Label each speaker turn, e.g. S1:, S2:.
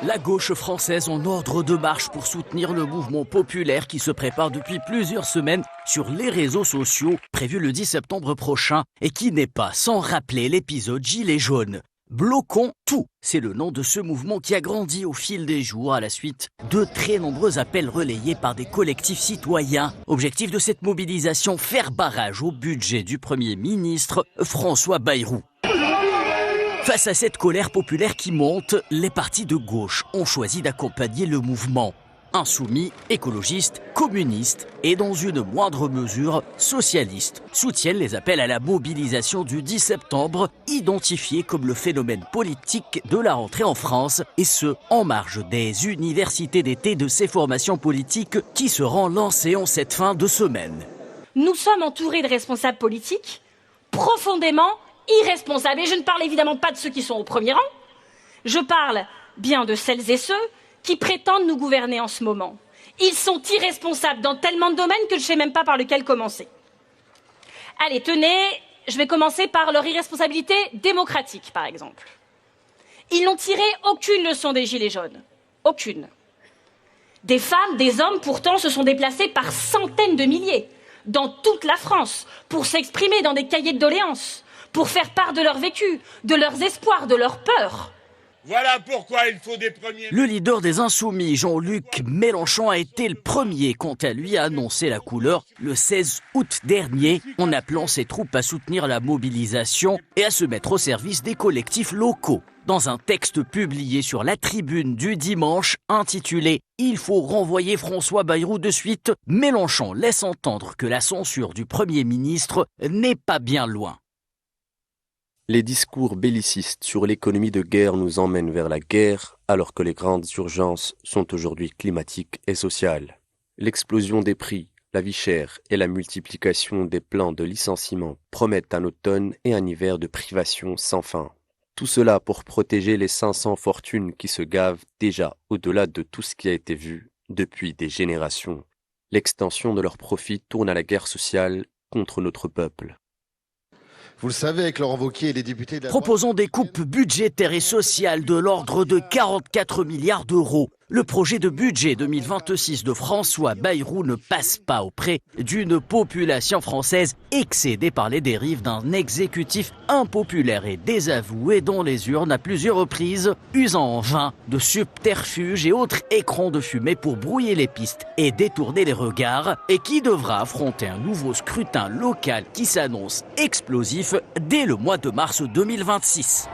S1: La gauche française en ordre de marche pour soutenir le mouvement populaire qui se prépare depuis plusieurs semaines sur les réseaux sociaux, prévu le 10 septembre prochain, et qui n'est pas sans rappeler l'épisode Gilets jaunes. Bloquons tout, c'est le nom de ce mouvement qui a grandi au fil des jours à la suite de très nombreux appels relayés par des collectifs citoyens. Objectif de cette mobilisation, faire barrage au budget du Premier ministre François Bayrou. Face à cette colère populaire qui monte, les partis de gauche ont choisi d'accompagner le mouvement. Insoumis, écologistes, communistes et dans une moindre mesure socialistes soutiennent les appels à la mobilisation du 10 septembre, identifiés comme le phénomène politique de la rentrée en France, et ce, en marge des universités d'été de ces formations politiques qui seront lancées en cette fin de semaine.
S2: Nous sommes entourés de responsables politiques profondément irresponsables. Et je ne parle évidemment pas de ceux qui sont au premier rang. Je parle bien de celles et ceux qui prétendent nous gouverner en ce moment. Ils sont irresponsables dans tellement de domaines que je ne sais même pas par lequel commencer. Allez, tenez, je vais commencer par leur irresponsabilité démocratique, par exemple. Ils n'ont tiré aucune leçon des Gilets jaunes. Aucune. Des femmes, des hommes, pourtant, se sont déplacés par centaines de milliers dans toute la France pour s'exprimer dans des cahiers de doléances, pour faire part de leur vécu, de leurs espoirs, de leurs peurs.
S3: Voilà pourquoi il faut des premiers...
S1: Le leader des Insoumis, Jean-Luc Mélenchon, a été le premier, quant à lui, à annoncer la couleur le 16 août dernier, en appelant ses troupes à soutenir la mobilisation et à se mettre au service des collectifs locaux. Dans un texte publié sur la tribune du dimanche, intitulé « Il faut renvoyer François Bayrou de suite », Mélenchon laisse entendre que la censure du Premier ministre n'est pas bien loin.
S4: Les discours bellicistes sur l'économie de guerre nous emmènent vers la guerre, alors que les grandes urgences sont aujourd'hui climatiques et sociales. L'explosion des prix, la vie chère et la multiplication des plans de licenciement promettent un automne et un hiver de privation sans fin. Tout cela pour protéger les 500 fortunes qui se gavent déjà au-delà de tout ce qui a été vu depuis des générations. L'extension de leurs profits tourne à la guerre sociale contre notre peuple.
S5: Vous le savez, avec Laurent Wauquiez et les députés de la...
S1: Proposant des coupes budgétaires et sociales de l'ordre de 44 milliards d'euros, le projet de budget 2026 de François Bayrou ne passe pas auprès d'une population française excédée par les dérives d'un exécutif impopulaire et désavoué dans les urnes à plusieurs reprises, usant en vain de subterfuges et autres écrans de fumée pour brouiller les pistes et détourner les regards, et qui devra affronter un nouveau scrutin local qui s'annonce explosif dès le mois de mars 2026.